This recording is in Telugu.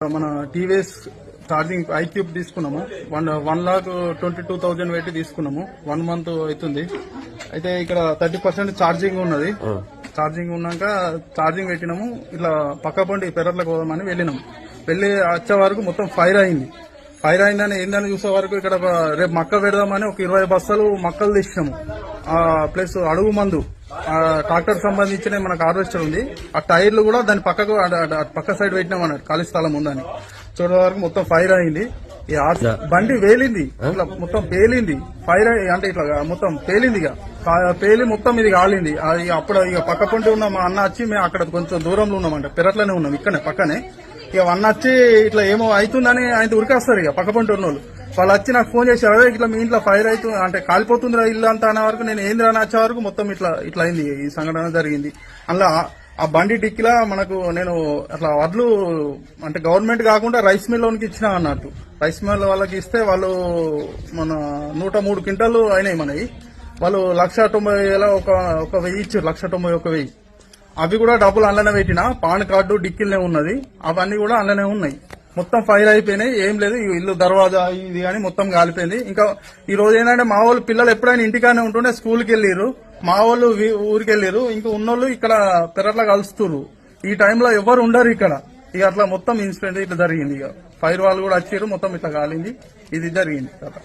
మన టీవీఎస్ ఛార్జింగ్ ఐక్యూబ్ తీసుకున్నాము. 1,22,000 పెట్టి తీసుకున్నాము. 1 మంత్ అవుతుంది. అయితే ఇక్కడ 30% ఛార్జింగ్ ఉన్నది. ఛార్జింగ్ ఉన్నాక ఛార్జింగ్ పెట్టినాము. ఇట్లా పక్క పండి పెరట్లకు పోదామని వెళ్ళినాము. వెళ్ళి వచ్చే వరకు మొత్తం ఫైర్ అయింది. ఫైర్ అయిందని ఏందని చూసే వరకు ఇక్కడ రేపు మక్క పెడదామని ఒక 20 బస్తాలు మక్కలు తీసినాము. ప్లస్ అడుగు మందు ట్రాక్టర్ సంబంధించిన మనకు హార్వెస్టర్ ఉంది. ఆ టైర్లు కూడా దాని పక్కకు పక్క సైడ్ పెట్టినాం అన్నట్టు ఖాళీ స్థలం ఉందని. చూడడం వరకు మొత్తం ఫైర్ అయింది. ఈ బండి వేలింది, ఇట్లా మొత్తం పేలింది. ఫైర్ అంటే ఇట్లా మొత్తం పేలింది. ఇక పేలి మొత్తం ఇది కాలింది. అప్పుడు ఇక పక్క పొంటి ఉన్న మా అన్న వచ్చి మేము అక్కడ కొంచెం దూరంలో ఉన్నామంట, పెరట్లోనే ఉన్నాం, ఇక్కడనే పక్కనే. ఇక అన్న వచ్చి ఇట్లా ఏమో అవుతుందని ఆయన ఉరికేస్తారు. ఇక పక్క పొంటి ఉన్న వాళ్ళు వచ్చి నాకు ఫోన్ చేశారు, ఇట్లా మీ ఇంట్లో ఫైర్ అవుతుంది అంటే కాలిపోతుందిరా ఇల్లు అంతా అనే వరకు నేను ఏంది అని వచ్చే వరకు మొత్తం ఇట్లా అయింది. ఈ సంఘటన జరిగింది. అందులో ఆ బండి డిక్కిలా మనకు నేను అట్లా వడ్లు అంటే గవర్నమెంట్ కాకుండా రైస్ మిల్ లోనికి ఇచ్చినా అన్నట్టు. రైస్ మిల్ వాళ్ళకి ఇస్తే వాళ్ళు మన 103 క్వింటాలు అయినాయి మనవి. వాళ్ళు 1,90,000 ఒక 1,000 ఇచ్చారు. 1,91,000. అవి కూడా డబ్బులు అందులోనే పెట్టినా. పాన్ కార్డు డిక్కిల్నే ఉన్నది. అవన్నీ కూడా అందులోనే ఉన్నాయి. మొత్తం ఫైర్ అయిపోయినాయి. ఏం లేదు, ఇల్లు దర్వాజా ఇది కానీ మొత్తం కాలిపోయింది. ఇంకా ఈ రోజు ఏంటంటే మా వాళ్ళు పిల్లలు ఎప్పుడైనా ఇంటికానే ఉంటుండే స్కూల్కి వెళ్ళిరు, మా వాళ్ళు ఊరికి వెళ్ళిరు. ఇంకా ఉన్నోళ్ళు ఇక్కడ పెరట్లా కలుస్తున్నారు. ఈ టైంలో ఎవరు ఉండరు ఇక్కడ. ఇక అట్లా మొత్తం ఇన్సిడెంట్ ఇట్లా జరిగింది. ఇక ఫైర్ వాళ్ళు కూడా వచ్చారు, మొత్తం ఇట్లా కాలింది. ఇది జరిగింది కథ.